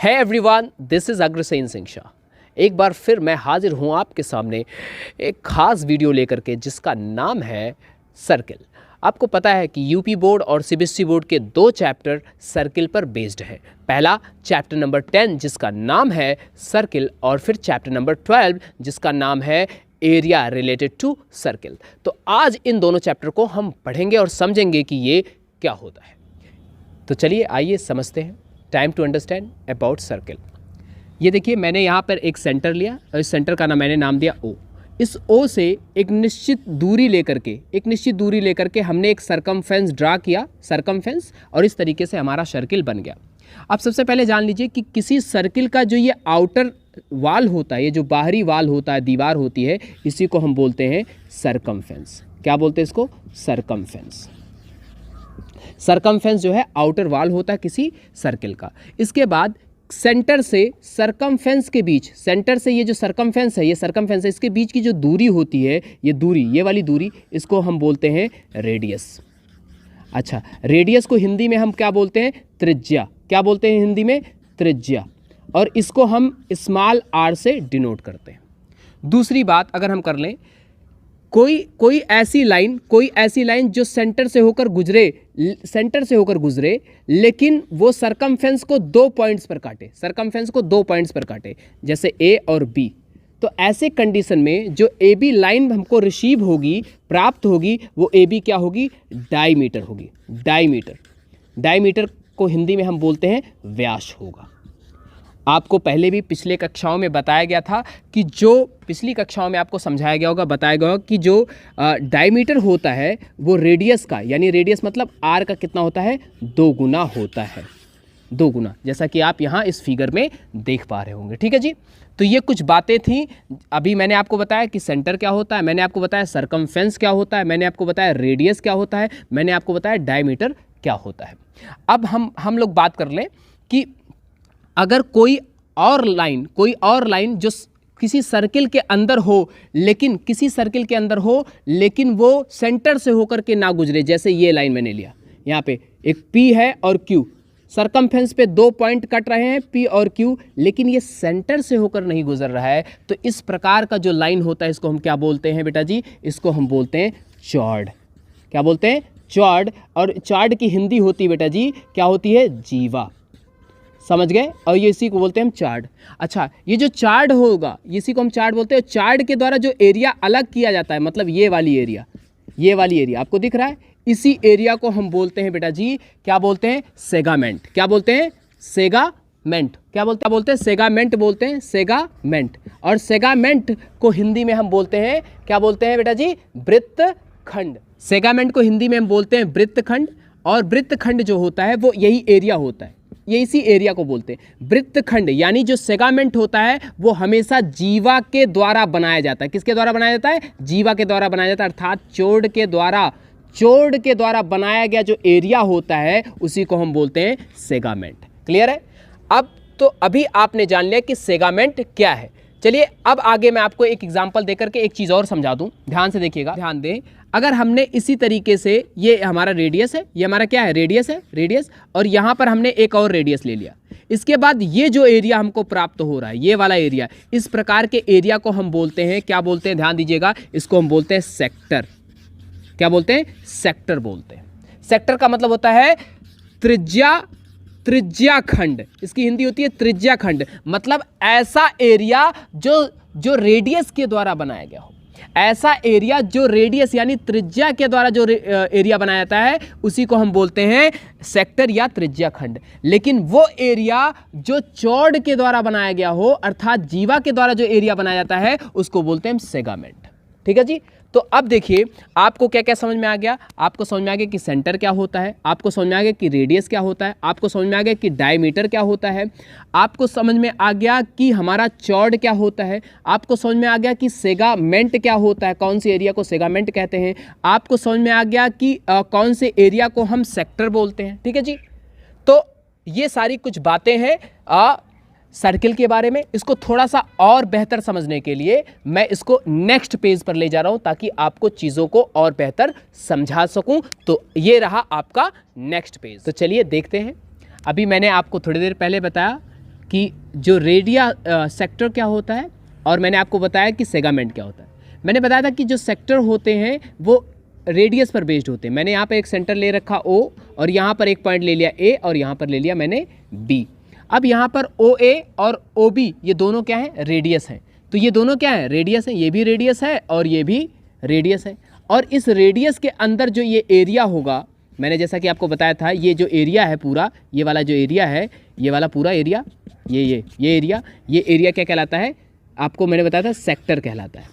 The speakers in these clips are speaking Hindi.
है everyone, this is Agrasen Singh Shah. एक बार फिर मैं हाजिर हूँ आपके सामने एक ख़ास वीडियो लेकर के जिसका नाम है सर्किल। आपको पता है कि यूपी बोर्ड और सीबीएसई बोर्ड के दो चैप्टर सर्किल पर बेस्ड है। पहला चैप्टर नंबर 10 जिसका नाम है सर्किल और फिर चैप्टर नंबर 12 जिसका नाम है एरिया रिलेटेड टू सर्किल। तो आज इन दोनों चैप्टर को हम पढ़ेंगे और समझेंगे कि ये क्या होता है। तो चलिए आइए समझते हैं। Time to understand about circle. ये देखिए, मैंने यहाँ पर एक सेंटर लिया और इस सेंटर का मैंने नाम दिया O। इस O से एक निश्चित दूरी लेकर के हमने एक सरकमफेरेंस ड्रा किया, सरकमफेरेंस, और इस तरीके से हमारा सर्किल बन गया। अब सबसे पहले जान लीजिए कि किसी सर्किल का जो ये आउटर वाल होता है, ये जो बाहरी वाल होता है, दीवार होती है, इसी को हम बोलते हैं सरकमफेरेंस। क्या बोलते हैं इसको? सरकमफेरेंस। सरकमफेरेंस जो है आउटर वाल होता है किसी सर्किल का। इसके बाद सेंटर से सरकमफेरेंस के बीच, सेंटर से ये जो सरकमफेरेंस है, ये सरकमफेरेंस है, इसके बीच की जो दूरी होती है, ये दूरी, ये वाली दूरी, इसको हम बोलते हैं रेडियस। अच्छा, रेडियस को हिंदी में हम क्या बोलते हैं? त्रिज्या। क्या बोलते हैं हिंदी में? त्रिज्या। और इसको हम स्मॉल r से डिनोट करते हैं। दूसरी बात अगर हम कर लें, कोई ऐसी लाइन जो सेंटर से होकर गुजरे लेकिन वो सरकमफेरेंस को दो पॉइंट्स पर काटे, जैसे ए और बी। तो ऐसे कंडीशन में जो ए बी लाइन हमको रिसीव होगी, प्राप्त होगी, वो ए बी क्या होगी? डायमीटर होगी। डायमीटर को हिंदी में हम बोलते हैं व्यास होगा। आपको पहले भी पिछले कक्षाओं में बताया गया था कि पिछली कक्षाओं में आपको समझाया गया होगा, बताया गया होगा कि जो डायमीटर होता है वो रेडियस का, यानी रेडियस मतलब आर का कितना होता है? 2 गुना होता है। 2 गुना, जैसा कि आप यहाँ इस फिगर में देख पा रहे होंगे। ठीक है जी। तो ये कुछ बातें थी। अभी मैंने आपको बताया कि सेंटर क्या होता है, मैंने आपको बताया सरकमफेरेंस क्या होता है, मैंने आपको बताया रेडियस क्या होता है, मैंने आपको बताया डायमीटर क्या होता है। अब हम लोग बात कर लें कि अगर कोई और लाइन जो किसी सर्किल के अंदर हो, लेकिन वो सेंटर से होकर के ना गुजरे, जैसे ये लाइन मैंने लिया, यहाँ पे एक P है और Q, सरकमफेरेंस पे 2 पॉइंट कट रहे हैं P और Q, लेकिन ये सेंटर से होकर नहीं गुजर रहा है। तो इस प्रकार का जो लाइन होता है इसको हम क्या बोलते हैं बेटा जी? इसको हम बोलते हैं चॉर्ड। क्या बोलते हैं? चॉर्ड। और चॉर्ड की हिंदी होती है बेटा जी, क्या होती है? जीवा। समझ गए? और ये इसी को बोलते हैं हम चार्ड। अच्छा, ये जो चार्ड होगा, इसी को हम चार्ड बोलते हैं। चार्ड के द्वारा जो एरिया अलग किया जाता है, मतलब ये वाली एरिया आपको दिख रहा है, इसी एरिया को हम बोलते हैं बेटा जी, क्या बोलते हैं? सेगामेंट। क्या बोलते हैं? सेगामेंट। क्या बोलते हैं? सेगामेंट बोलते हैं, सेगामेंट। और सेगामेंट को हिंदी में हम बोलते हैं, क्या बोलते हैं बेटा जी? वृत्तखंड। सेगामेंट को हिंदी में हम बोलते हैं वृत्तखंड। और वृत्तखंड जो होता है वो यही एरिया होता है, ये इसी एरिया को बोलते हैं वृत्तखंड। यानी जो सेगामेंट होता है वो हमेशा जीवा के द्वारा बनाया जाता है। किसके द्वारा बनाया जाता है? जीवा के द्वारा बनाया जाता है, अर्थात चोर्ड के द्वारा बनाया गया जो एरिया होता है उसी को हम बोलते हैं सेगामेंट। क्लियर है? अब तो अभी आपने जान लिया कि सेगामेंट क्या है। चलिए अब आगे मैं आपको एक एग्जाम्पल देकर के एक चीज़ और समझा दूं। ध्यान से देखिएगा, ध्यान दें। अगर हमने इसी तरीके से, ये हमारा रेडियस है, ये हमारा क्या है? रेडियस, और यहाँ पर हमने एक और रेडियस ले लिया। इसके बाद ये जो एरिया हमको प्राप्त हो रहा है, ये वाला एरिया, इस प्रकार के एरिया को हम बोलते हैं, क्या बोलते हैं? ध्यान दीजिएगा, इसको हम बोलते हैं सेक्टर। क्या बोलते हैं? सेक्टर बोलते हैं। सेक्टर का मतलब होता है त्रिज्या खंड। इसकी हिंदी होती है त्रिज्या खंड। मतलब ऐसा एरिया जो रेडियस के द्वारा बनाया गया हो, ऐसा एरिया जो रेडियस यानी त्रिज्या के द्वारा जो एरिया बनाया जाता है उसी को हम बोलते हैं सेक्टर या त्रिज्या खंड। लेकिन वो एरिया जो चॉर्ड के द्वारा बनाया गया हो, अर्थात जीवा के द्वारा जो एरिया बनाया जाता है उसको बोलते हैं सेगामेंट। ठीक है जी। तो अब देखिए आपको क्या क्या समझ में आ गया। आपको समझ में आ गया कि सेंटर क्या होता है, आपको समझ में आ गया कि रेडियस क्या होता है, आपको समझ में आ गया कि डायमीटर क्या होता है, आपको समझ में आ गया कि हमारा चॉर्ड क्या होता है, आपको समझ में आ गया कि सेगामेंट क्या होता है, कौन से एरिया को सेगामेंट कहते हैं, आपको समझ में आ गया कि कौन से एरिया को हम सेक्टर बोलते हैं। ठीक है जी। तो ये सारी कुछ बातें हैं सर्किल के बारे में। इसको थोड़ा सा और बेहतर समझने के लिए मैं इसको नेक्स्ट पेज पर ले जा रहा हूं ताकि आपको चीज़ों को और बेहतर समझा सकूं। तो ये रहा आपका नेक्स्ट पेज। तो चलिए देखते हैं। अभी मैंने आपको थोड़ी देर पहले बताया कि जो रेडिया सेक्टर क्या होता है और मैंने आपको बताया कि सेगामेंट क्या होता है। मैंने बताया था कि जो सेक्टर होते हैं वो रेडियस पर बेस्ड होते हैं। मैंने यहाँ पर एक सेंटर ले रखा O और यहाँ पर एक पॉइंट ले लिया A और यहाँ पर ले लिया मैंने B। अब यहाँ पर OA और OB ये दोनों क्या हैं, रेडियस हैं। तो ये दोनों क्या है, रेडियस है, ये भी रेडियस है और ये भी रेडियस है। और इस रेडियस के अंदर जो ये एरिया होगा, मैंने जैसा कि आपको बताया था, ये जो एरिया है पूरा, ये वाला जो एरिया है, ये वाला पूरा एरिया, ये एरिया क्या कहलाता है, आपको मैंने बताया था सेक्टर कहलाता है।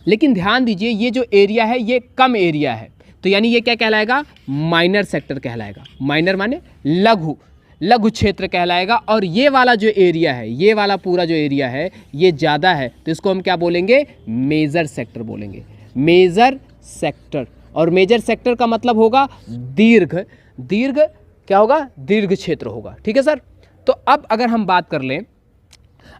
लेकिन ध्यान दीजिए ये जो एरिया है ये कम एरिया है, तो यानी ये क्या कहलाएगा, माइनर सेक्टर कहलाएगा। माइनर माने लघु क्षेत्र कहलाएगा। और ये वाला जो एरिया है, ये वाला पूरा जो एरिया है ये ज़्यादा है, तो इसको हम क्या बोलेंगे, मेजर सेक्टर बोलेंगे, मेजर सेक्टर। और मेजर सेक्टर का मतलब होगा दीर्घ क्या होगा, दीर्घ क्षेत्र होगा। ठीक है सर। तो अब अगर हम बात कर लें,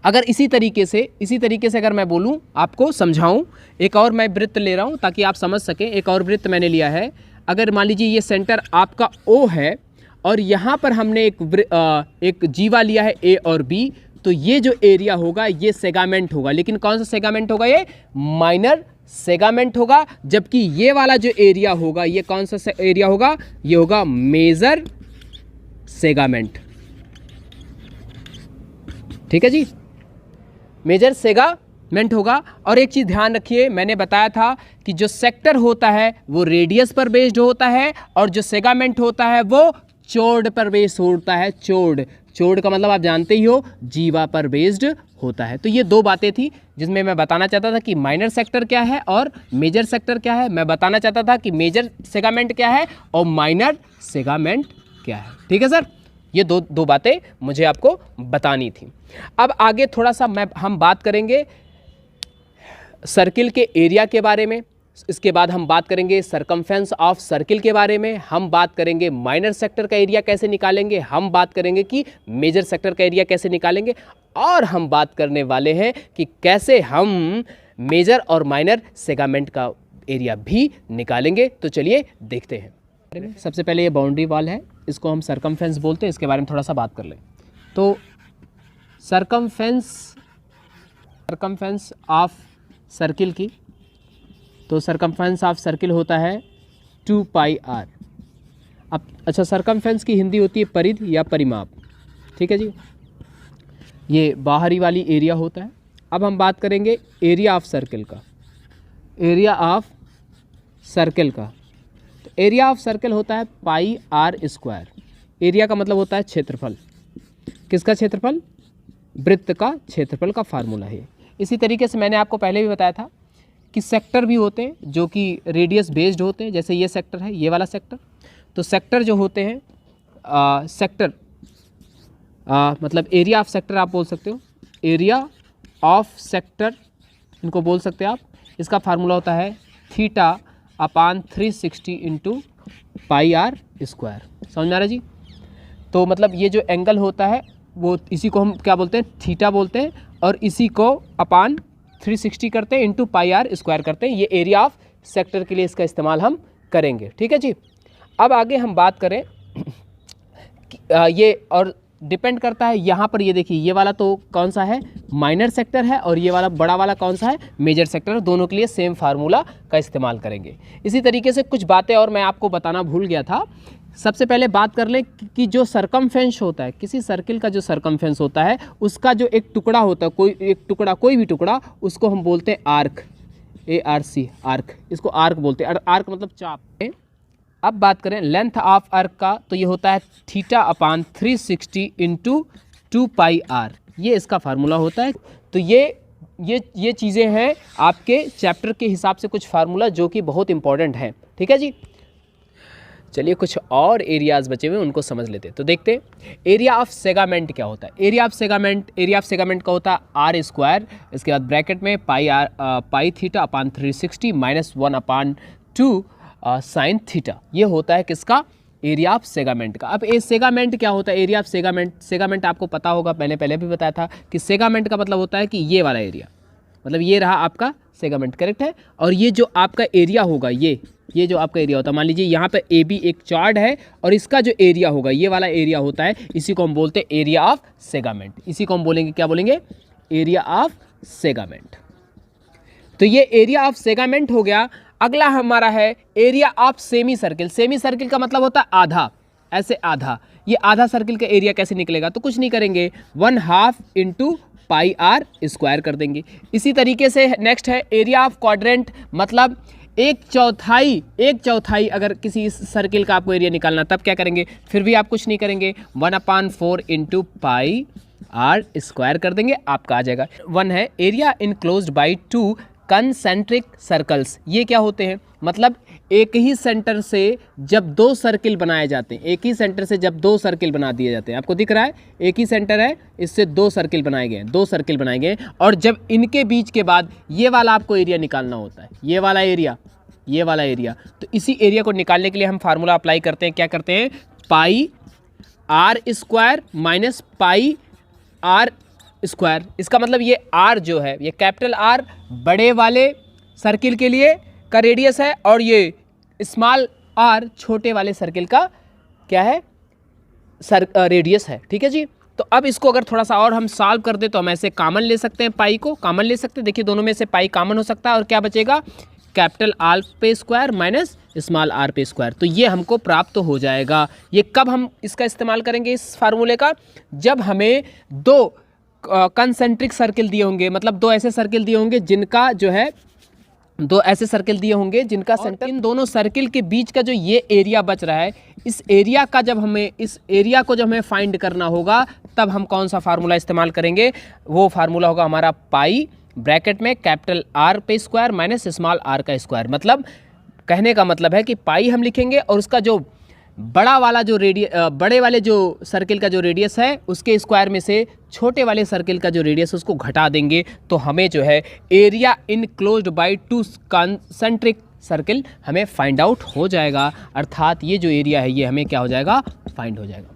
अगर इसी तरीके से अगर मैं बोलूं, आपको समझाऊं, एक और मैं वृत्त ले रहा हूं ताकि आप समझ सकें। एक और वृत्त मैंने लिया है। अगर मान लीजिए ये सेंटर आपका O है और यहाँ पर हमने एक जीवा लिया है A और B, तो ये जो एरिया होगा ये सेगामेंट होगा। लेकिन कौन सा सेगामेंट होगा, ये माइनर सेगामेंट होगा। जबकि ये वाला जो एरिया होगा ये कौन सा एरिया होगा, ये होगा मेजर सेगामेंट। ठीक है जी, मेजर सेगामेंट होगा। और एक चीज़ ध्यान रखिए, मैंने बताया था कि जो सेक्टर होता है वो रेडियस पर बेस्ड होता है और जो सेगामेंट होता है वो चौड़ पर बेस्ड होता है। चौड़ का मतलब आप जानते ही हो, जीवा पर बेस्ड होता है। तो ये दो बातें थी जिसमें मैं बताना चाहता था कि माइनर सेक्टर क्या है और मेजर सेक्टर क्या है। मैं बताना चाहता था कि मेजर सेगामेंट क्या है और माइनर सेगामेंट क्या है। ठीक है सर, ये दो बातें मुझे आपको बतानी थी। अब आगे थोड़ा सा हम बात करेंगे सर्किल के एरिया के बारे में। इसके बाद हम बात करेंगे सरकमफेरेंस ऑफ सर्किल के बारे में। हम बात करेंगे माइनर सेक्टर का एरिया कैसे निकालेंगे। हम बात करेंगे कि मेजर सेक्टर का एरिया कैसे निकालेंगे। और हम बात करने वाले हैं कि कैसे हम मेजर और माइनर सेगामेंट का एरिया भी निकालेंगे। तो चलिए देखते हैं। सबसे पहले ये बाउंड्री वॉल है, इसको हम सरकमफेरेंस बोलते हैं। इसके बारे में थोड़ा सा बात कर लें। तो सरकमफेरेंस ऑफ सर्किल की, तो सरकमफेरेंस ऑफ सर्किल होता है 2 पाई r। अब अच्छा, सरकमफेरेंस की हिंदी होती है परिध या परिमाप। ठीक है जी, ये बाहरी वाली एरिया होता है। अब हम बात करेंगे एरिया ऑफ सर्किल का। एरिया ऑफ सर्किल का, तो एरिया ऑफ सर्किल होता है पाई r स्क्वायर। एरिया का मतलब होता है क्षेत्रफल। किसका क्षेत्रफल, वृत्त का क्षेत्रफल का फार्मूला है। इसी तरीके से मैंने आपको पहले भी बताया था कि सेक्टर भी होते हैं जो कि रेडियस बेस्ड होते हैं। जैसे ये सेक्टर है, ये वाला सेक्टर। तो सेक्टर जो होते हैं, मतलब एरिया ऑफ सेक्टर आप बोल सकते हो। एरिया ऑफ सेक्टर इनको बोल सकते हैं आप। इसका फार्मूला होता है θ/360 इंटू पाई r स्क्वायर। समझ में आ रहा है जी। तो मतलब ये जो एंगल होता है वो, इसी को हम क्या बोलते हैं, थीटा बोलते हैं। और इसी को अपान 360 करते हैं, इंटू पाई r स्क्वायर करते हैं। ये एरिया ऑफ सेक्टर के लिए इसका इस्तेमाल हम करेंगे। ठीक है जी। अब आगे हम बात करें ये, और डिपेंड करता है यहाँ पर, ये देखिए ये वाला तो कौन सा है, माइनर सेक्टर है, और ये वाला बड़ा वाला कौन सा है, मेजर सेक्टर। दोनों के लिए सेम फार्मूला का इस्तेमाल करेंगे। इसी तरीके से कुछ बातें और मैं आपको बताना भूल गया था। सबसे पहले बात कर लें कि जो सरकमफेरेंस होता है, किसी सर्किल का जो सरकमफेरेंस होता है, उसका जो एक टुकड़ा होता है, कोई भी टुकड़ा, उसको हम बोलते हैं आर्क, ARC, आर्क। इसको आर्क बोलते हैं। आर्क मतलब चाप। अब बात करें लेंथ ऑफ आर्क का, तो ये होता है θ/360 इंटू 2 पाई r। ये इसका फार्मूला होता है। तो ये चीज़ें हैं आपके चैप्टर के हिसाब से कुछ फार्मूला जो कि बहुत इंपॉर्टेंट हैं। ठीक है जी। चलिए कुछ और एरियाज़ बचे हुए उनको समझ लेते हैं। तो देखते हैं एरिया ऑफ सेगामेंट क्या होता है। एरिया ऑफ सेगामेंट का होता है r स्क्वायर, इसके बाद ब्रैकेट में पाई θ/360 -1/2 साइन थीटा। ये होता है किसका, एरिया ऑफ सेगामेंट का। अब ये सेगामेंट क्या होता है, एरिया ऑफ सेगामेंट आपको पता होगा, मैंने पहले भी बताया था कि सेगामेंट का मतलब होता है कि ये वाला एरिया, मतलब ये रहा आपका सेगामेंट, करेक्ट है। और ये जो आपका एरिया होगा, ये ये जो आपका एरिया होता है, मान लीजिए यहाँ पे ए बी एक चार्ट है और इसका जो एरिया होगा ये वाला एरिया होता है, इसी को हम बोलते हैं एरिया ऑफ सेगमेंट। इसी को हम बोलेंगे, क्या बोलेंगे? Area of segment. तो ये एरिया ऑफ सेगमेंट हो गया। अगला हमारा है area of semi circle. Semi circle का मतलब होता है आधा, ऐसे आधा। ये आधा सर्किल का एरिया कैसे निकलेगा? तो कुछ नहीं करेंगे, 1/2 इंटू पाई आर स्क्वायर कर देंगे। इसी तरीके से नेक्स्ट है एरिया ऑफ क्वाड्रेंट, मतलब एक चौथाई अगर किसी इस सर्किल का आपको एरिया निकालना, तब क्या करेंगे? फिर भी आप कुछ नहीं करेंगे, 1/4 इंटू पाई आर स्क्वायर कर देंगे, आपका आ जाएगा। 1 है area enclosed by 2 concentric circles. ये क्या होते हैं? मतलब एक ही सेंटर से जब 2 सर्किल बनाए जाते हैं, एक ही सेंटर से जब 2 सर्किल बना दिए जाते हैं, आपको दिख रहा है एक ही सेंटर है, इससे 2 सर्किल बनाए गए हैं, 2 सर्किल बनाए गए, और जब इनके बीच के बाद ये वाला आपको एरिया निकालना होता है, ये वाला एरिया, तो इसी एरिया को निकालने के लिए हम फार्मूला अप्लाई करते हैं। क्या करते हैं? Pi r square minus pi r square. इसका मतलब ये आर जो है, ये कैपिटल आर बड़े वाले सर्किल के लिए का रेडियस है, और ये स्मॉल आर छोटे वाले सर्किल का क्या है? रेडियस है। ठीक है जी। तो अब इसको अगर थोड़ा सा और हम सॉल्व कर दे तो हम ऐसे कॉमन ले सकते हैं, पाई को कॉमन ले सकते हैं। देखिए दोनों में से पाई कॉमन हो सकता है, और क्या बचेगा? कैपिटल आर पे स्क्वायर माइनस स्मॉल आर पे स्क्वायर। तो ये हमको प्राप्त हो जाएगा। ये कब हम इसका इस्तेमाल करेंगे इस फार्मूले का? जब हमें 2 कंसेंट्रिक सर्किल दिए होंगे, मतलब 2 ऐसे सर्किल दिए होंगे जिनका जो है 2 ऐसे सर्किल दिए होंगे जिनका सेंटर, इन दोनों सर्किल के बीच का जो ये एरिया बच रहा है, इस एरिया का जब हमें फाइंड करना होगा, तब हम कौन सा फार्मूला इस्तेमाल करेंगे? वो फार्मूला होगा हमारा पाई ब्रैकेट में कैपिटल आर पे स्क्वायर माइनस स्मॉल आर का स्क्वायर। मतलब कहने का मतलब है कि पाई हम लिखेंगे और उसका जो बड़े वाले जो सर्किल का जो रेडियस है उसके स्क्वायर में से छोटे वाले सर्किल का जो रेडियस है उसको घटा देंगे, तो हमें जो है area enclosed bye 2 concentric circle हमें फाइंड आउट हो जाएगा। अर्थात ये जो एरिया है ये हमें क्या हो जाएगा? फाइंड हो जाएगा।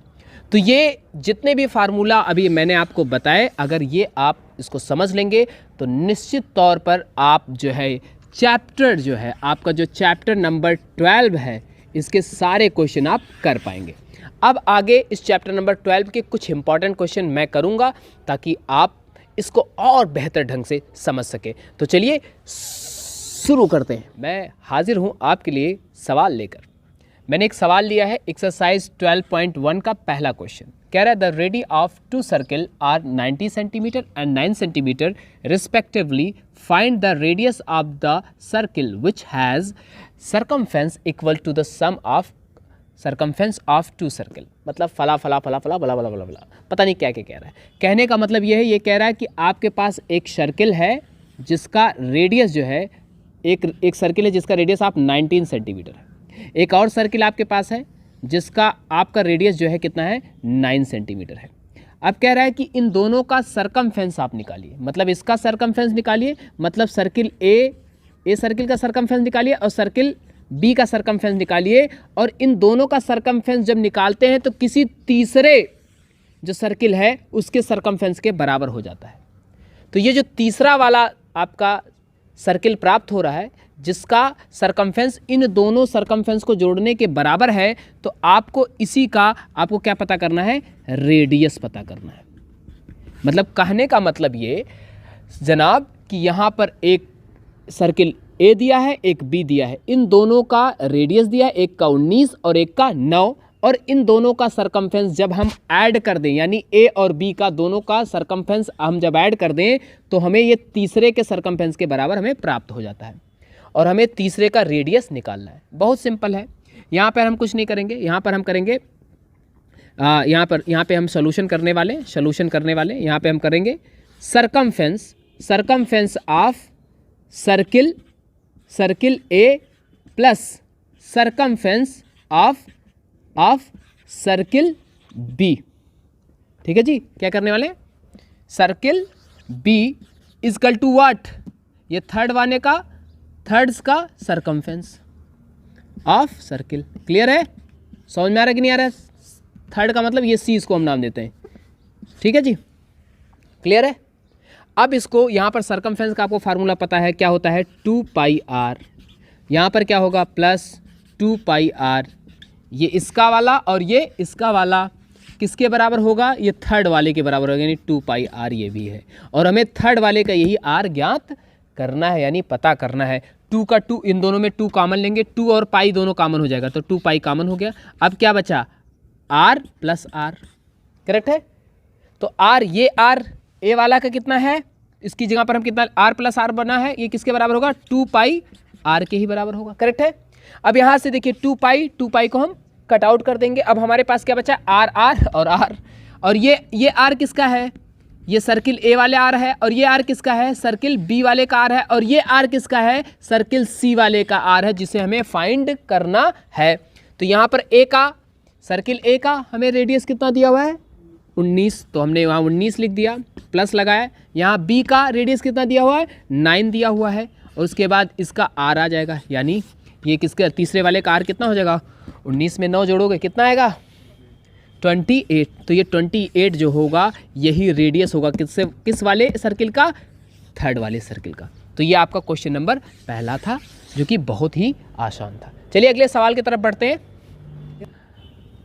तो ये जितने भी फार्मूला अभी मैंने आपको बताए, अगर ये आप इसको समझ लेंगे तो निश्चित तौर पर आप जो है चैप्टर जो है आपका जो चैप्टर नंबर 12 है, इसके सारे क्वेश्चन आप कर पाएंगे। अब आगे इस चैप्टर नंबर 12 के कुछ इंपॉर्टेंट क्वेश्चन मैं करूंगा ताकि आप इसको और बेहतर ढंग से समझ सके। तो चलिए शुरू करते हैं। मैं हाजिर हूं आपके लिए सवाल लेकर। मैंने एक सवाल लिया है, एक्सरसाइज 12.1 का पहला क्वेश्चन कह रहा है the radii of 2 circle are 90 centimetre and 9 centimetre respectively, find the radius of the circle which has circumference equal to the sum of circumference of 2 circle. मतलब फला फला फला फला बला बला बला बला, पता नहीं क्या क्या कह रहा है। कहने का मतलब ये है, ये कह रहा है कि आपके पास एक सर्किल है जिसका रेडियस जो है, एक सर्किल है जिसका रेडियस आप 19 सेंटीमीटर है, एक और सर्किल आपके पास है जिसका आपका रेडियस जो है कितना है? 9 सेंटीमीटर है। अब कह रहा है कि इन दोनों का सरकमफेरेंस आप निकालिए, मतलब इसका सरकमफेरेंस निकालिए, मतलब सर्किल ए सर्किल का सरकमफेरेंस निकालिए और सर्किल बी का सरकमफेरेंस निकालिए, और इन दोनों का सरकमफेरेंस जब निकालते हैं तो किसी तीसरे जो सर्किल है उसके सरकमफेरेंस के बराबर हो जाता है। तो ये जो तीसरा वाला आपका सर्किल प्राप्त हो रहा है जिसका सरकमफेरेंस इन दोनों सरकमफेरेंस को जोड़ने के बराबर है, तो आपको इसी का आपको क्या पता करना है? रेडियस पता करना है। मतलब कहने का मतलब ये जनाब कि यहाँ पर एक सर्किल ए दिया है, एक बी दिया है, इन दोनों का रेडियस दिया है, एक का 19 और एक का 9, और इन दोनों का सरकमफेरेंस जब हम ऐड कर दें, यानी ए और बी का दोनों का सरकमफेरेंस हम जब ऐड कर दें तो हमें ये तीसरे के सरकमफेरेंस के बराबर हमें प्राप्त हो जाता है, और हमें तीसरे का रेडियस निकालना है। बहुत सिंपल है। यहाँ पर हम कुछ नहीं करेंगे, यहाँ पर हम करेंगे यहाँ पे हम सोल्यूशन करने वाले यहाँ पे हम करेंगे circumference of circle A plus circumference of circle B. ठीक है जी। क्या करने वाले? Circle B is equal to what? ये थर्ड्स का सरकमफेरेंस ऑफ सर्किल। क्लियर है? समझ में आ रहा है कि नहीं आ रहा है? थर्ड का मतलब ये सी, इसको हम नाम देते हैं। ठीक है जी। क्लियर है? अब इसको यहाँ पर सरकमफेरेंस का आपको फार्मूला पता है क्या होता है? 2 पाई आर। यहाँ पर क्या होगा प्लस 2 पाई आर, ये इसका वाला और ये इसका वाला किसके बराबर होगा, ये थर्ड वाले के बराबर होगा, यानी 2 पाई आर ये भी है। और हमें थर्ड वाले का यही आर ज्ञात करना है, यानी पता करना है। 2 का 2, इन दोनों में 2 कॉमन लेंगे, 2 और पाई दोनों कॉमन हो जाएगा, तो 2 पाई कॉमन हो गया। अब क्या बचा, आर प्लस आर, करेक्ट है। तो आर, ये आर ए वाला का कितना है, इसकी जगह पर हम कितना आर प्लस आर बना है, ये किसके बराबर होगा, 2 पाई आर के ही बराबर होगा, करेक्ट है। अब यहाँ से देखिए 2 पाई को हम कट आउट कर देंगे। अब हमारे पास क्या बचा, आर आर और आर, और ये आर किसका है, ये सर्किल ए वाले आर है, और ये आर किसका है, सर्किल बी वाले का आर है, और ये आर किसका है, सर्किल सी वाले का आर है, जिसे हमें फाइंड करना है। तो यहाँ पर ए का, सर्किल ए का हमें रेडियस कितना दिया हुआ है 19, तो हमने वहाँ 19 लिख दिया, प्लस लगाया। यहाँ बी का रेडियस कितना दिया हुआ है 9 दिया हुआ है, और उसके बाद इसका आर आ जाएगा, यानी ये किसके तीसरे वाले का आर कितना हो जाएगा, 19 में 9 जोड़ोगे कितना आएगा 28। तो ये 28 जो होगा यही रेडियस होगा किससे, किस वाले सर्किल का, थर्ड वाले सर्किल का। तो ये आपका क्वेश्चन नंबर पहला था, जो कि बहुत ही आसान था। चलिए अगले सवाल की तरफ बढ़ते हैं।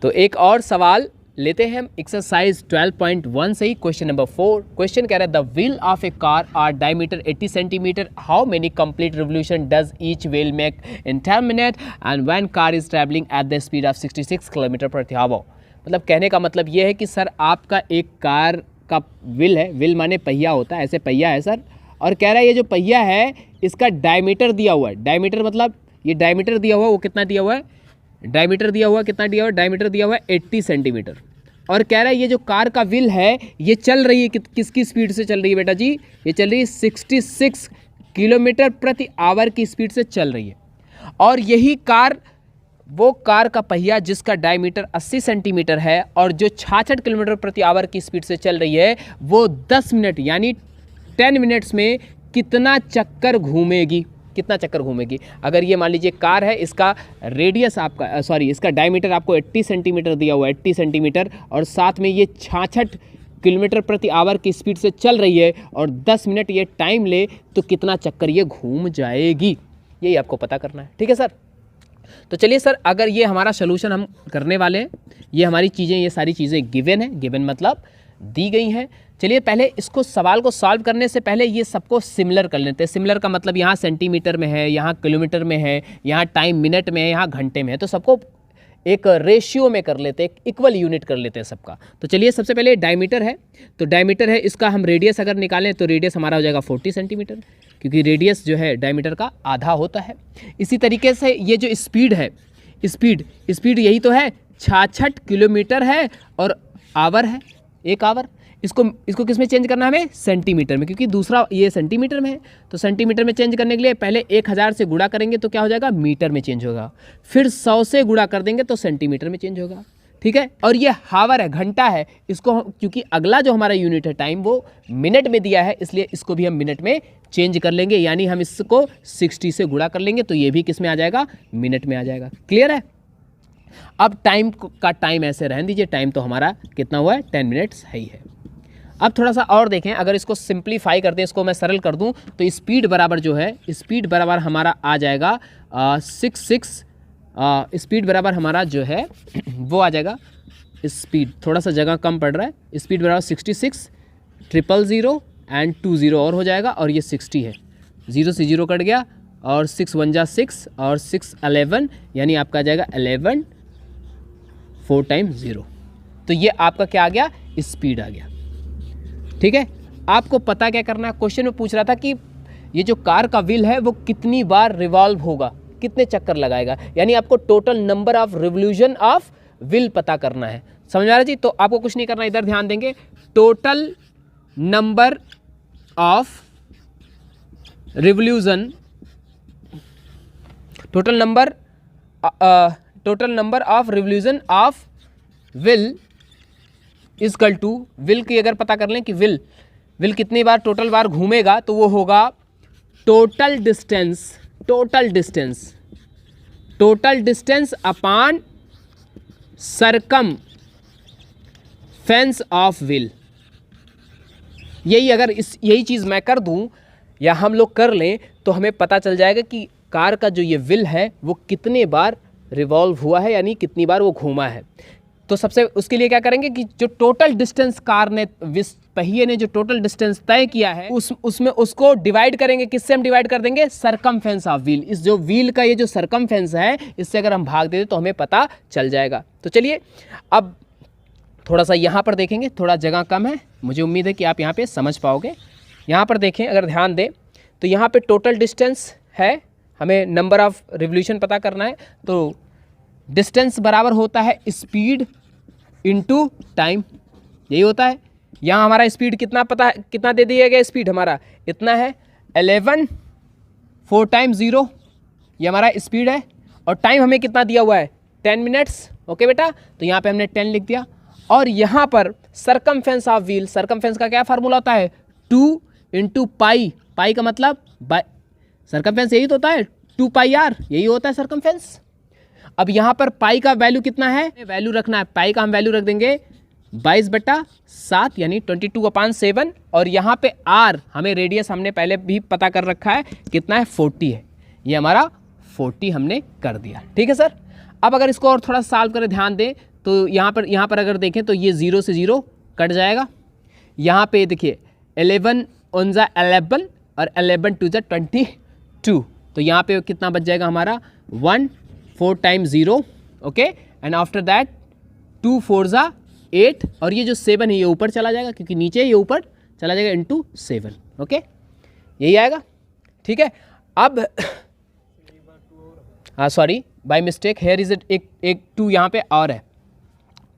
तो एक और सवाल लेते हैं हम एक्सरसाइज 12.1 से ही, क्वेश्चन नंबर 4। क्वेश्चन कह रहा है the wheel of a car are diameter 80 centimetre, how many complete revolution does each wheel make in 10 minute and when car is travelling at the speed of 66 kilometre प्रति आवर। मतलब कहने का मतलब ये है कि सर आपका एक कार का व्हील है, व्हील माने पहिया होता है, ऐसे पहिया है सर, और कह रहा है ये जो पहिया है इसका डायमीटर दिया हुआ है, डायमीटर मतलब ये डायमीटर दिया हुआ है, वो कितना दिया हुआ है, डायमीटर दिया हुआ कितना दिया हुआ है, डायमीटर दिया हुआ है 80 सेंटीमीटर, और कह रहा है ये जो कार का व्हील है ये चल रही है किसकी स्पीड से चल रही है बेटा जी, ये चल रही है 66 किलोमीटर प्रति आवर की स्पीड से चल रही है। और यही कार, वो कार का पहिया जिसका डायमीटर 80 सेंटीमीटर है और जो 66 किलोमीटर प्रति आवर की स्पीड से चल रही है, वो 10 मिनट यानी 10 मिनट्स में कितना चक्कर घूमेगी, कितना चक्कर घूमेगी। अगर ये मान लीजिए कार है, इसका रेडियस आपका इसका डायमीटर आपको 80 सेंटीमीटर दिया हुआ है, 80 सेंटीमीटर, और साथ में ये 66 किलोमीटर प्रति आवर की स्पीड से चल रही है और 10 मिनट ये टाइम ले, तो कितना चक्कर ये घूम जाएगी, यही आपको पता करना है। ठीक है सर। तो चलिए सर, अगर ये हमारा सोल्यूशन हम करने वाले हैं, ये हमारी चीज़ें, ये सारी चीज़ें गिवन है, गिवन मतलब दी गई हैं। चलिए पहले इसको सवाल को सॉल्व करने से पहले ये सबको सिमिलर कर लेते हैं। सिमिलर का मतलब यहाँ सेंटीमीटर में है, यहाँ किलोमीटर में है, यहाँ टाइम मिनट में है, यहाँ घंटे में है, तो सबको एक रेशियो में कर लेते हैं, एक इक्वल यूनिट कर लेते हैं सबका। तो चलिए सबसे पहले डायमीटर है, तो डायमीटर है, इसका हम रेडियस अगर निकालें तो रेडियस हमारा हो जाएगा 40 सेंटीमीटर, क्योंकि रेडियस जो है डायमीटर का आधा होता है। इसी तरीके से ये जो स्पीड है, स्पीड यही तो है, 66 किलोमीटर है और आवर है, 1 आवर। इसको किस में चेंज करना है हमें, सेंटीमीटर में, क्योंकि दूसरा ये सेंटीमीटर में है। तो सेंटीमीटर में चेंज करने के लिए पहले 1000 से गुणा करेंगे तो क्या हो जाएगा, मीटर में चेंज होगा, फिर 100 से गुणा कर देंगे तो सेंटीमीटर में चेंज होगा। ठीक है। और ये हावर है, घंटा है, इसको क्योंकि अगला जो हमारा यूनिट है टाइम वो मिनट में दिया है, इसलिए इसको भी हम मिनट में चेंज कर लेंगे, यानी हम इसको 60 से गुणा कर लेंगे तो ये भी किस में आ जाएगा, मिनट में आ जाएगा। क्लियर है। अब टाइम का टाइम ऐसे रहने दीजिए, टाइम तो हमारा कितना हुआ है, 10 मिनट्स है ही है। अब थोड़ा सा और देखें, अगर इसको सिंप्लीफाई कर दें, इसको मैं सरल कर दूं, तो स्पीड बराबर जो है, स्पीड बराबर हमारा आ जाएगा 66, स्पीड बराबर हमारा जो है वो आ जाएगा, स्पीड थोड़ा सा जगह कम पड़ रहा है, स्पीड बराबर 66 000 एंड 20 और हो जाएगा, और ये 60 है, 0 से 0 कट गया, और 6 1 जा 6 और 6 11, यानी आपका आ जाएगा 11 4 टाइम 0। तो ये आपका क्या आ गया, स्पीड आ गया। ठीक है। आपको पता क्या करना है, क्वेश्चन में पूछ रहा था कि ये जो कार का व्हील है वो कितनी बार रिवॉल्व होगा, कितने चक्कर लगाएगा, यानी आपको total number of revolution of wheel पता करना है। समझ आ रहा जी। तो आपको कुछ नहीं करना, इधर ध्यान देंगे, total number of revolution, total number of revolution of wheel is equal to, wheel की अगर पता कर लें कि व्हील कितनी बार टोटल बार घूमेगा, तो वो होगा total distance upon circumference of wheel. यही अगर यही चीज़ मैं कर दूं या हम लोग कर लें तो हमें पता चल जाएगा कि कार का जो ये व्हील है वो कितने बार रिवॉल्व हुआ है, यानी कितनी बार वो घूमा है। तो सबसे उसके लिए क्या करेंगे कि जो टोटल डिस्टेंस कार ने, पहिए ने जो टोटल डिस्टेंस तय किया है उसमें उसको डिवाइड करेंगे। किससे हम डिवाइड कर देंगे? Circumference of wheel. इस जो व्हील का ये जो सरकमफेरेंस है, इससे अगर हम भाग देते तो हमें पता चल जाएगा। तो चलिए अब थोड़ा सा यहाँ पर देखेंगे, थोड़ा जगह कम है, मुझे उम्मीद है कि आप यहाँ पे समझ पाओगे। यहाँ पर देखें, अगर ध्यान दें तो यहाँ पे टोटल डिस्टेंस है, हमें नंबर ऑफ रिवोल्यूशन पता करना है। तो डिस्टेंस बराबर होता है स्पीड इनटू टाइम, यही होता है। यहाँ हमारा स्पीड कितना कितना दे दिया गया, स्पीड हमारा इतना है 11 4 टाइम 0, ये हमारा स्पीड है। और टाइम हमें कितना दिया हुआ है? 10 मिनट्स। ओके बेटा, तो यहाँ पे हमने 10 लिख दिया। और यहाँ पर सरकमफेरेंस ऑफ व्हील, सरकमफेरेंस का क्या फार्मूला होता है? 2 इंटू पाई, पाई का मतलब सरकमफेरेंस यही तो होता है 2 पाई आर, यही होता है सरकमफेरेंस। अब यहाँ पर पाई का वैल्यू कितना है, वैल्यू रखना है, पाई का हम वैल्यू रख देंगे 22/7 यानी 22/7। और यहाँ पे आर हमें रेडियस हमने पहले भी पता कर रखा है, कितना है? 40 है, ये हमारा 40 हमने कर दिया। ठीक है सर। अब अगर इसको और थोड़ा सॉल्व करें, ध्यान दें तो यहाँ पर अगर देखें तो ये 0 से 0 कट जाएगा। यहाँ पे देखिए 11 1 जा 11 और 11 2 जा 22, तो यहाँ पे कितना बच जाएगा हमारा? 1 4 time 0। Okay, and after that 2 4 जा 8, और ये जो 7 है ये ऊपर चला जाएगा, क्योंकि नीचे ये ऊपर चला जाएगा, इंटू 7। ओके, यही आएगा। ठीक है। अब हाँ sorry by mistake, here is एक 2 यहाँ पे और है।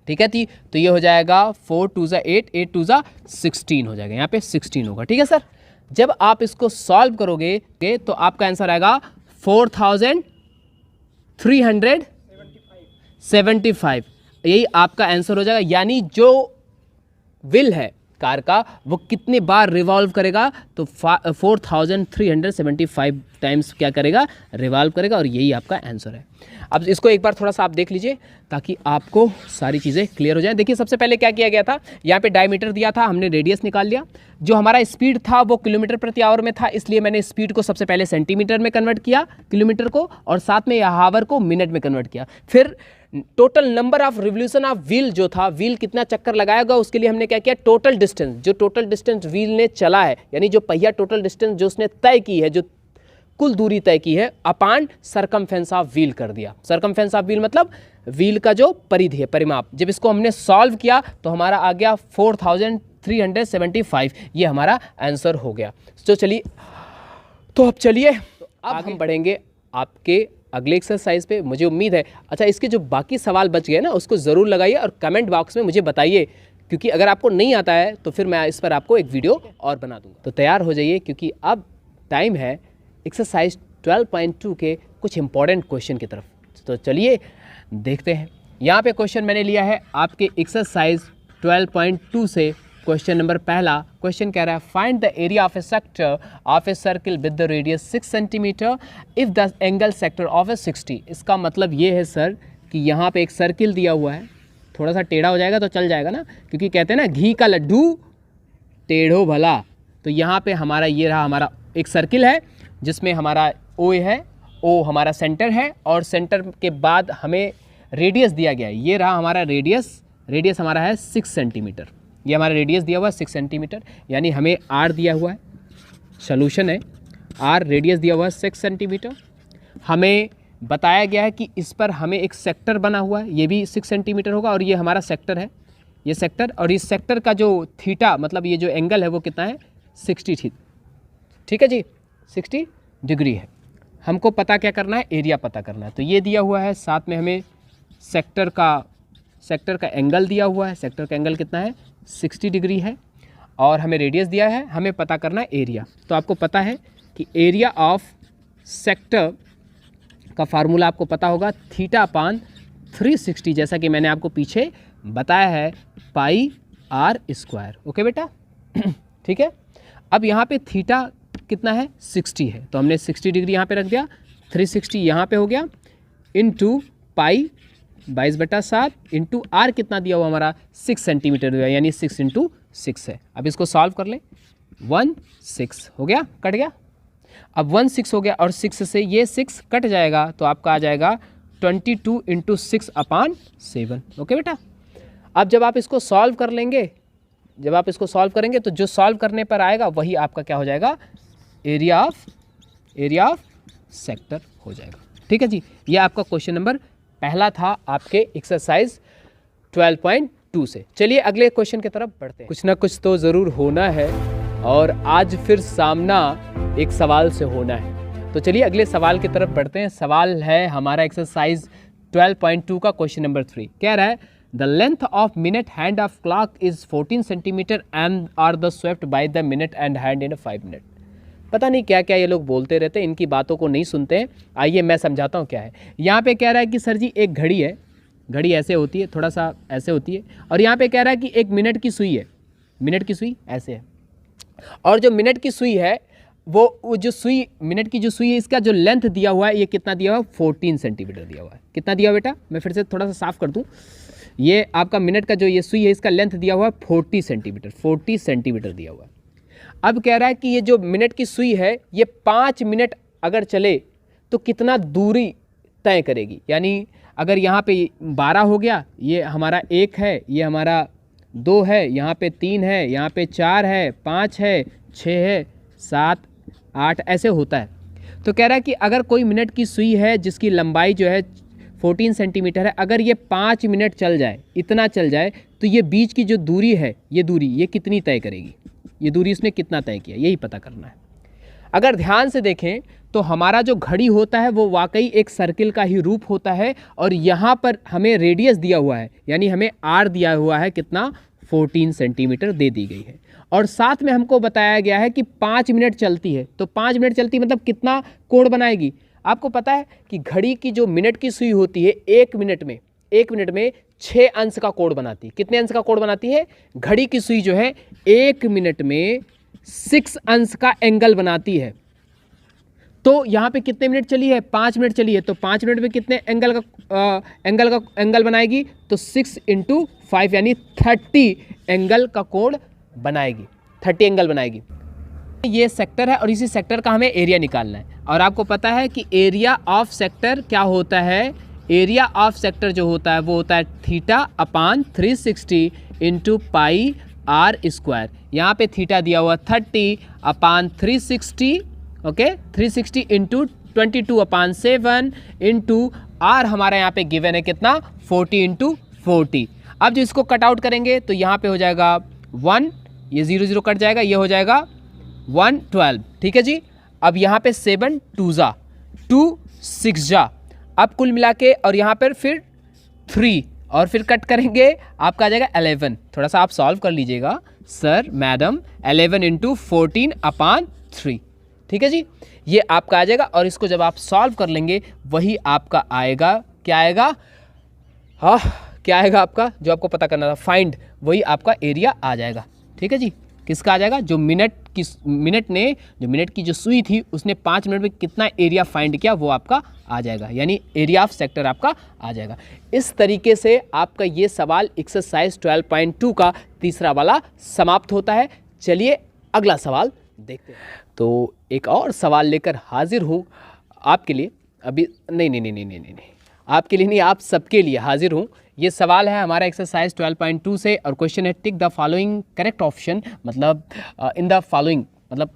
ठीक है, तो ये हो जाएगा 4 2 जा 8 8 2 जा 16 हो जाएगा, यहाँ पे 16 होगा। ठीक है सर। जब आप इसको सॉल्व करोगे तो आपका आंसर आएगा 4375, यही आपका आंसर हो जाएगा। यानी जो व्हील है कार का वो कितने बार रिवॉल्व करेगा? तो 4375 टाइम्स क्या करेगा? रिवॉल्व करेगा, और यही आपका आंसर है। अब इसको एक बार थोड़ा सा आप देख लीजिए ताकि आपको सारी चीज़ें क्लियर हो जाएं। देखिए सबसे पहले क्या किया गया था, यहाँ पे डायमीटर दिया था, हमने रेडियस निकाल लिया। जो हमारा स्पीड था वो किलोमीटर प्रति आवर में था, इसलिए मैंने स्पीड को सबसे पहले सेंटीमीटर में कन्वर्ट किया, किलोमीटर को, और साथ में हावर को मिनट में कन्वर्ट किया। फिर total number of revolution of wheel जो था, व्हील कितना चक्कर लगाएगा उसके लिए हमने क्या किया? टोटल डिस्टेंस, जो टोटल डिस्टेंस व्हील ने चला है, यानी जो पहिया टोटल डिस्टेंस जो उसने तय की है, जो कुल दूरी तय की है, अपान सरकमफेरेंस ऑफ व्हील कर दिया। सरकमफेरेंस ऑफ व्हील मतलब व्हील का जो परिधि है, परिमाप। जब इसको हमने सॉल्व किया तो हमारा आ गया 4375, ये हमारा आंसर हो गया। तो चलिए, तो अब चलिए अब हम बढ़ेंगे आपके अगले एक्सरसाइज पे। मुझे उम्मीद है, अच्छा इसके जो बाकी सवाल बच गए ना उसको ज़रूर लगाइए और कमेंट बॉक्स में मुझे बताइए, क्योंकि अगर आपको नहीं आता है तो फिर मैं इस पर आपको एक वीडियो और बना दूँगा। तो तैयार हो जाइए, क्योंकि अब टाइम है एक्सरसाइज 12.2 के कुछ इंपॉर्टेंट क्वेश्चन की तरफ। तो चलिए देखते हैं। यहाँ पे क्वेश्चन मैंने लिया है आपके एक्सरसाइज 12.2 से। क्वेश्चन नंबर पहला क्वेश्चन कह रहा है, find the area of a sector of a circle with the radius 6 centimetre if the angle sector of a 60। इसका मतलब ये है सर कि यहाँ पे एक सर्किल दिया हुआ है, थोड़ा सा टेढ़ा हो जाएगा तो चल जाएगा ना, क्योंकि कहते हैं ना घी का लड्डू टेढ़ो भला। तो यहाँ पे हमारा ये रहा, हमारा एक सर्किल है जिसमें हमारा ओ है, ओ हमारा सेंटर है, और सेंटर के बाद हमें रेडियस दिया गया है। ये रहा हमारा रेडियस, रेडियस हमारा है 6 सेंटीमीटर। ये हमारा रेडियस दिया हुआ है 6 सेंटीमीटर, यानी हमें आर दिया हुआ है, सॉल्यूशन है आर, रेडियस दिया हुआ है 6 सेंटीमीटर। हमें बताया गया है कि इस पर हमें एक सेक्टर बना हुआ है, ये भी 6 सेंटीमीटर होगा, और ये हमारा सेक्टर है, ये सेक्टर, और इस सेक्टर का जो थीटा मतलब ये जो एंगल है वो कितना है? 60। ठीक है जी, 60 डिग्री है। हमको पता क्या करना है? एरिया पता करना है। तो ये दिया हुआ है, साथ में हमें सेक्टर का एंगल दिया हुआ है। सेक्टर का एंगल कितना है? 60 डिग्री है, और हमें रेडियस दिया है, हमें पता करना है एरिया। तो आपको पता है कि एरिया ऑफ सेक्टर का फार्मूला आपको पता होगा, थीटा अपान 360, जैसा कि मैंने आपको पीछे बताया है, पाई आर स्क्वायर। ओके बेटा, ठीक है। अब यहाँ पे थीटा कितना है? 60 है, तो हमने 60 डिग्री यहाँ पे रख दिया, 360 यहाँ पे हो गया, इनटू पाई 22/7 इंटू आर कितना दिया हुआ हमारा? 6 सेंटीमीटर दिया, यानी 6 × 6 है। अब इसको सॉल्व कर लें, 1 6 हो गया, कट गया। अब 1 6 हो गया और 6 से ये 6 कट जाएगा तो आपका आ जाएगा 22 इंटू 6/7। ओके बेटा। अब जब आप इसको सॉल्व कर लेंगे, जब आप इसको सॉल्व करेंगे तो जो सॉल्व करने पर आएगा वही आपका क्या हो जाएगा, एरिया ऑफ सेक्टर हो जाएगा। ठीक है जी, ये आपका क्वेश्चन नंबर पहला था आपके एक्सरसाइज 12.2 से। चलिए अगले क्वेश्चन की तरफ बढ़ते हैं। कुछ ना कुछ तो ज़रूर होना है और आज फिर सामना एक सवाल से होना है। तो चलिए अगले सवाल की तरफ बढ़ते हैं। सवाल है हमारा एक्सरसाइज 12.2 का क्वेश्चन नंबर 3। कह रहा है the length of minute hand of clock is 14 centimetre and area the swept by the minute and hand in 5 minute. पता नहीं क्या क्या ये लोग बोलते रहते हैं, इनकी बातों को नहीं सुनते हैं। आइए मैं समझाता हूँ क्या है। यहाँ पे कह रहा है कि सर जी एक घड़ी है, घड़ी ऐसे होती है, थोड़ा सा ऐसे होती है, और यहाँ पे कह रहा है कि एक मिनट की सुई है, मिनट की सुई ऐसे है, और जो मिनट की सुई है वो जो सुई, मिनट की जो सुई है, इसका जो लेंथ दिया हुआ है ये कितना दिया हुआ है, 14 सेंटीमीटर दिया हुआ है। कितना दिया हुआ बेटा, मैं फिर से थोड़ा सा साफ कर दूँ। ये आपका मिनट का जो ये सुई है इसका लेंथ दिया हुआ है 40 सेंटीमीटर, 40 सेंटीमीटर दिया हुआ है। अब कह रहा है कि ये जो मिनट की सुई है ये 5 मिनट अगर चले तो कितना दूरी तय करेगी। यानी अगर यहाँ पे 12 हो गया, ये हमारा 1 है, ये हमारा 2 है, यहाँ पे 3 है, यहाँ पे 4 है, 5 है, 6 है, 7 8 ऐसे होता है। तो कह रहा है कि अगर कोई मिनट की सुई है जिसकी लंबाई जो है 14 सेंटीमीटर है, अगर ये 5 मिनट चल जाए, इतना चल जाए, तो ये बीच की जो दूरी है, ये दूरी ये कितनी तय करेगी, ये दूरी इसने कितना तय किया, यही पता करना है। अगर ध्यान से देखें तो हमारा जो घड़ी होता है वो वाकई एक सर्किल का ही रूप होता है, और यहाँ पर हमें रेडियस दिया हुआ है, यानी हमें आर दिया हुआ है कितना, 14 सेंटीमीटर दे दी गई है, और साथ में हमको बताया गया है कि 5 मिनट चलती है। तो 5 मिनट चलती मतलब कितना कोण बनाएगी। आपको पता है कि घड़ी की जो मिनट की सुई होती है 1 मिनट में 6 अंश का कोण बनाती है। कितने अंश का कोण बनाती है, घड़ी की सुई जो है 1 मिनट में 6 अंश का एंगल बनाती है। तो यहाँ पे कितने मिनट चली है, 5 मिनट चली है, तो 5 मिनट में कितने एंगल बनाएगी, तो 6 × 5 यानी 30 एंगल का कोण बनाएगी, 30 एंगल बनाएगी। ये सेक्टर है और इसी सेक्टर का हमें एरिया निकालना है। और आपको पता है कि एरिया ऑफ सेक्टर क्या होता है, एरिया ऑफ सेक्टर जो होता है वो होता है θ/360 × πr²। यहाँ पे थीटा दिया हुआ 30/360, ओके, 360 × 22/7 × r हमारा यहाँ पे गिवन है कितना, 40 × 40। अब जो इसको कट आउट करेंगे तो यहाँ पे हो जाएगा 1, ये 0 0 कट जाएगा, ये हो जाएगा 112। ठीक है जी। अब यहाँ पे 7 2 जा 2 6 जा, अब कुल मिला के और यहाँ पर फिर 3 और फिर कट करेंगे, आपका आ जाएगा 11। थोड़ा सा आप सॉल्व कर लीजिएगा सर मैडम, 11 × 14/3। ठीक है जी, ये आपका आ जाएगा, और इसको जब आप सॉल्व कर लेंगे वही आपका आएगा, क्या आएगा, हाँ क्या आएगा आपका, जो आपको पता करना था फाइंड, वही आपका एरिया आ जाएगा। ठीक है जी, किसका आ जाएगा, जो मिनट की जो सुई थी उसने 5 मिनट में कितना एरिया फाइंड किया वो आपका आ जाएगा, यानी एरिया ऑफ सेक्टर आपका आ जाएगा। इस तरीके से आपका ये सवाल एक्सरसाइज 12.2 का तीसरा वाला समाप्त होता है। चलिए अगला सवाल देखते हैं। तो एक और सवाल लेकर हाजिर हूँ आपके लिए, अभी नहीं, आपके लिए नहीं, आप सबके लिए हाजिर हूँ। ये सवाल है हमारा एक्सरसाइज 12.2 से, और क्वेश्चन है tick the following correct option, मतलब इन द फॉलोइंग, मतलब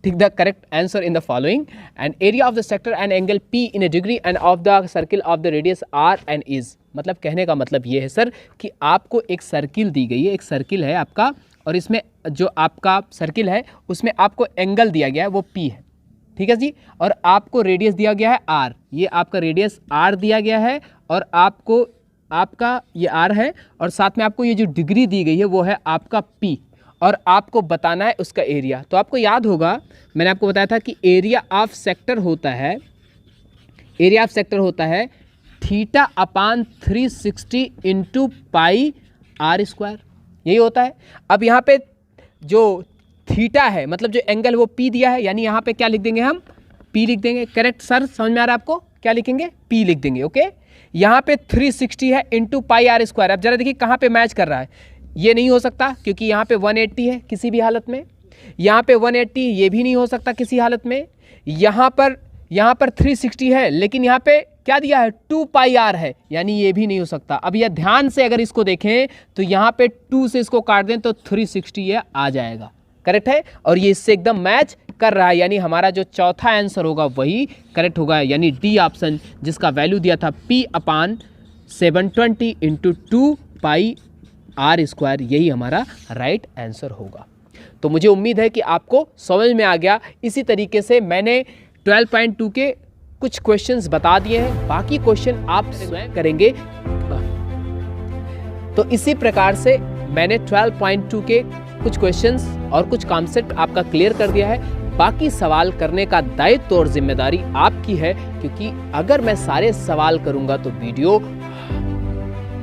tick the correct answer in the following and area of the sector and angle P in A degree end of the circle of the radius R and is. मतलब कहने का मतलब ये है सर कि आपको एक सर्किल दी गई है, एक सर्किल है आपका, और इसमें जो आपका सर्किल है उसमें आपको एंगल दिया गया है वो P है। ठीक है जी, और आपको रेडियस दिया गया है R, ये आपका रेडियस R दिया गया है, और आपको आपका ये R है, और साथ में आपको ये जो डिग्री दी गई है वो है आपका P, और आपको बताना है उसका एरिया। तो आपको याद होगा मैंने आपको बताया था कि एरिया ऑफ सेक्टर होता है, एरिया ऑफ सेक्टर होता है θ/360 × πr², यही होता है। अब यहाँ पे जो थीटा है, मतलब जो एंगल वो P दिया है, यानी यहाँ पे क्या लिख देंगे हम, P लिख देंगे। करेक्ट सर, समझ में आ रहा है आपको, क्या लिखेंगे, P लिख देंगे। ओके, यहाँ पे 360 है × πr²। अब जरा देखिए कहाँ पे मैच कर रहा है, ये नहीं हो सकता क्योंकि यहाँ पे 180 है किसी भी हालत में, यहाँ पे 180 ये भी नहीं हो सकता किसी हालत में। यहाँ पर 360 है, लेकिन यहाँ पे क्या दिया है 2 पाई आर है, यानी ये भी नहीं हो सकता। अब यह ध्यान से अगर इसको देखें तो यहाँ पे 2 से इसको काट दें तो 360 ये आ जाएगा, करेक्ट है। और ये इससे एकदम मैच कर रहा है, यानी हमारा जो चौथा आंसर होगा वही करेक्ट होगा, यानी डी ऑप्शन, जिसका वैल्यू दिया था P/720 × 2 पाई आर स्क्वायर, यही हमारा राइट आंसर होगा। तो मुझे उम्मीद है कि आपको समझ में आ गया। इसी तरीके से मैंने 12.2 के कुछ क्वेश्चंस बता दिए हैं, बाकी क्वेश्चन आप स्वयं करेंगे। तो इसी प्रकार से मैंने 12.2 के कुछ क्वेश्चंस और कुछ कॉन्सेप्ट आपका क्लियर कर दिया है। बाकी सवाल करने का दायित्व और जिम्मेदारी आपकी है, क्योंकि अगर मैं सारे सवाल करूंगा तो वीडियो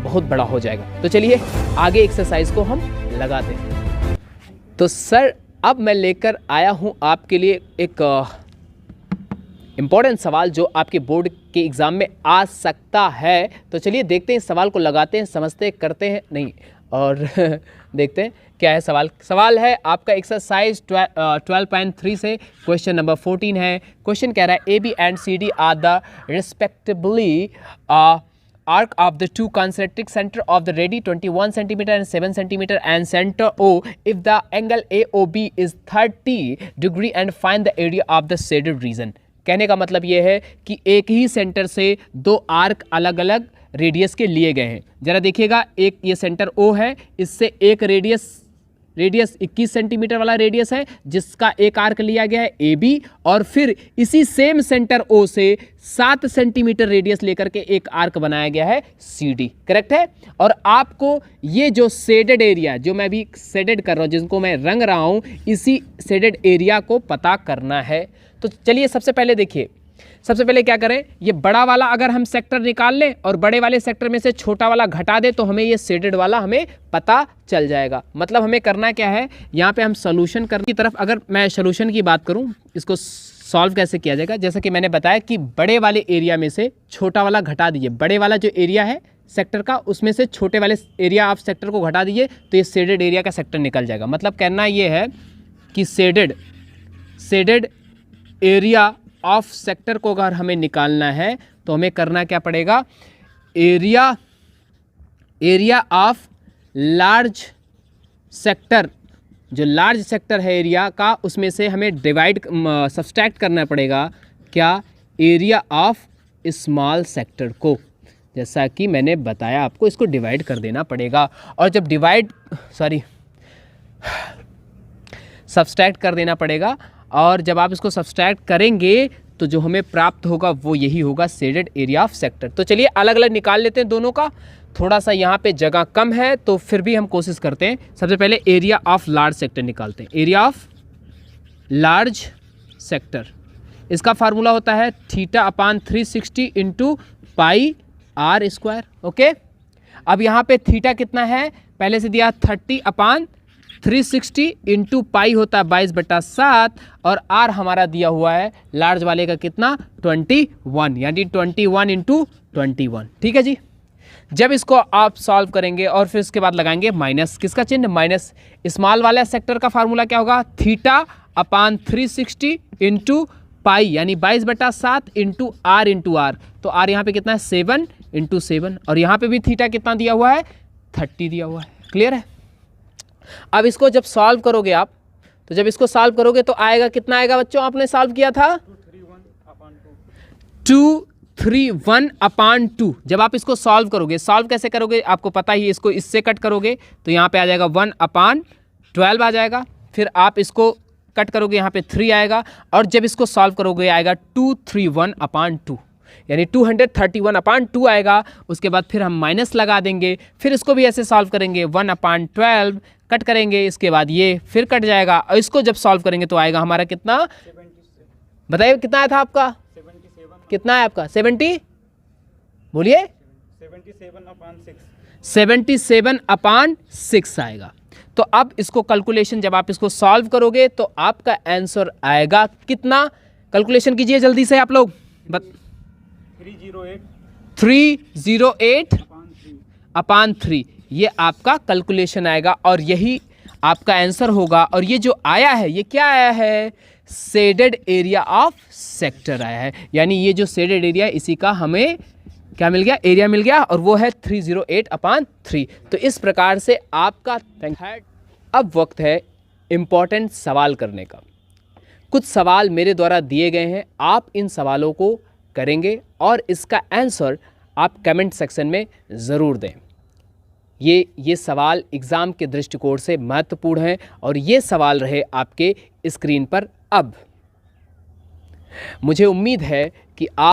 बहुत बड़ा हो जाएगा। तो चलिए आगे एक्सरसाइज को हम लगाते हैं। तो सर अब मैं लेकर आया हूं आपके लिए एक इम्पॉर्टेंट सवाल जो आपके बोर्ड के एग्ज़ाम में आ सकता है। तो चलिए देखते हैं, इस सवाल को लगाते हैं, समझते हैं, करते हैं नहीं और देखते हैं क्या है सवाल। सवाल है आपका एक्सरसाइज 12.3 से क्वेश्चन नंबर 14 है। क्वेश्चन कह रहा है AB and CD are the respectively arc of the two concentric center of the radii 21 cm and 7 cm and center O if the angle AOB is 30 degree and find the area of the shaded region। कहने का मतलब ये है कि एक ही सेंटर से दो आर्क अलग अलग रेडियस के लिए गए हैं। जरा देखिएगा, एक ये सेंटर O है, इससे एक रेडियस 21 सेंटीमीटर वाला रेडियस है जिसका एक आर्क लिया गया है AB, और फिर इसी सेम सेंटर O से 7 सेंटीमीटर रेडियस लेकर के एक आर्क बनाया गया है CD, करेक्ट है। और आपको ये जो शेडेड एरिया, जो मैं भी शेडेड कर रहा हूँ, जिनको मैं रंग रहा हूँ, इसी शेडेड एरिया को पता करना है। तो चलिए सबसे पहले देखिए, सबसे पहले क्या करें, ये बड़ा वाला अगर हम सेक्टर निकाल लें और बड़े वाले सेक्टर में से छोटा वाला घटा दें तो हमें ये शेडेड वाला हमें पता चल जाएगा। मतलब हमें करना क्या है, यहाँ पे हम सॉल्यूशन करने की तरफ, अगर मैं सॉल्यूशन की बात करूँ, इसको सॉल्व कैसे किया जाएगा, जैसा कि मैंने बताया कि बड़े वाले एरिया में से छोटा वाला घटा दीजिए। बड़े वाला जो एरिया है सेक्टर का, उसमें से छोटे वाले एरिया ऑफ सेक्टर को घटा दीजिए तो ये शेडेड एरिया का सेक्टर निकल जाएगा। मतलब कहना ये है कि शेडेड एरिया ऑफ सेक्टर को अगर हमें निकालना है तो हमें करना क्या पड़ेगा, एरिया ऑफ लार्ज सेक्टर, जो लार्ज सेक्टर है एरिया का, उसमें से हमें सब्सट्रैक्ट करना पड़ेगा क्या, एरिया ऑफ स्मॉल सेक्टर को। जैसा कि मैंने बताया आपको, इसको डिवाइड कर देना पड़ेगा। और जब सब्सट्रैक्ट कर देना पड़ेगा, और जब आप इसको सब्सट्रैक्ट करेंगे तो जो हमें प्राप्त होगा वो यही होगा शेडेड एरिया ऑफ सेक्टर। तो चलिए अलग अलग निकाल लेते हैं दोनों का। थोड़ा सा यहाँ पे जगह कम है तो फिर भी हम कोशिश करते हैं। सबसे पहले एरिया ऑफ लार्ज सेक्टर निकालते हैं। एरिया ऑफ लार्ज सेक्टर, इसका फार्मूला होता है θ/360 × पाई आर स्क्वायर। ओके, अब यहाँ पे थीटा कितना है, पहले से दिया 30/360 × पाई होता है 22/7, और आर हमारा दिया हुआ है लार्ज वाले का कितना 21, यानी 21 × 21। ठीक है जी। जब इसको आप सॉल्व करेंगे और फिर इसके बाद लगाएंगे माइनस, किसका चिन्ह, माइनस। स्मॉल वाला सेक्टर का फार्मूला क्या होगा, θ/360 × पाई, यानी 22/7 × आर × आर। तो आर यहाँ पे कितना है 7 × 7, और यहाँ पे भी थीटा कितना दिया हुआ है 30 दिया हुआ है। क्लियर है। अब इसको जब सॉल्व करोगे आप, तो जब इसको सॉल्व करोगे तो आएगा कितना आएगा बच्चों, आपने सॉल्व किया था 231/2। जब आप इसको सॉल्व करोगे, सॉल्व कैसे करोगे आपको पता ही, इसको इससे कट करोगे तो यहाँ पे आ जाएगा 1/12 आ जाएगा। फिर आप इसको कट करोगे, यहाँ पे 3 आएगा, और जब इसको सॉल्व करोगे आएगा 231/2, यानी 231/2 आएगा। उसके बाद फिर हम माइनस लगा देंगे, फिर इसको भी ऐसे सॉल्व करेंगे 1/12 कट करेंगे, इसके बाद ये फिर कट जाएगा, और इसको जब सॉल्व करेंगे तो आएगा हमारा कितना, बताइए कितना आया था आपका, 77। कितना है आपका 70, बोलिए 77/6 आएगा। तो अब इसको कैलकुलेशन जब आप इसको सॉल्व करोगे तो आपका आंसर आएगा कितना, कैलकुलेशन कीजिए जल्दी से आप लोग। 308/3 ये आपका कैलकुलेशन आएगा, और यही आपका आंसर होगा। और ये जो आया है ये क्या आया है, शेडेड एरिया ऑफ सेक्टर आया है, यानी ये जो शेडेड एरिया इसी का हमें क्या मिल गया, एरिया मिल गया, और वो है 308/3। तो इस प्रकार से आपका अब वक्त है इम्पॉर्टेंट सवाल करने का। कुछ सवाल मेरे द्वारा दिए गए हैं, आप इन सवालों को करेंगे और इसका आंसर आप कमेंट सेक्शन में ज़रूर दें। ये सवाल एग्ज़ाम के दृष्टिकोण से महत्वपूर्ण हैं और ये सवाल रहे आपके स्क्रीन पर। अब मुझे उम्मीद है कि आप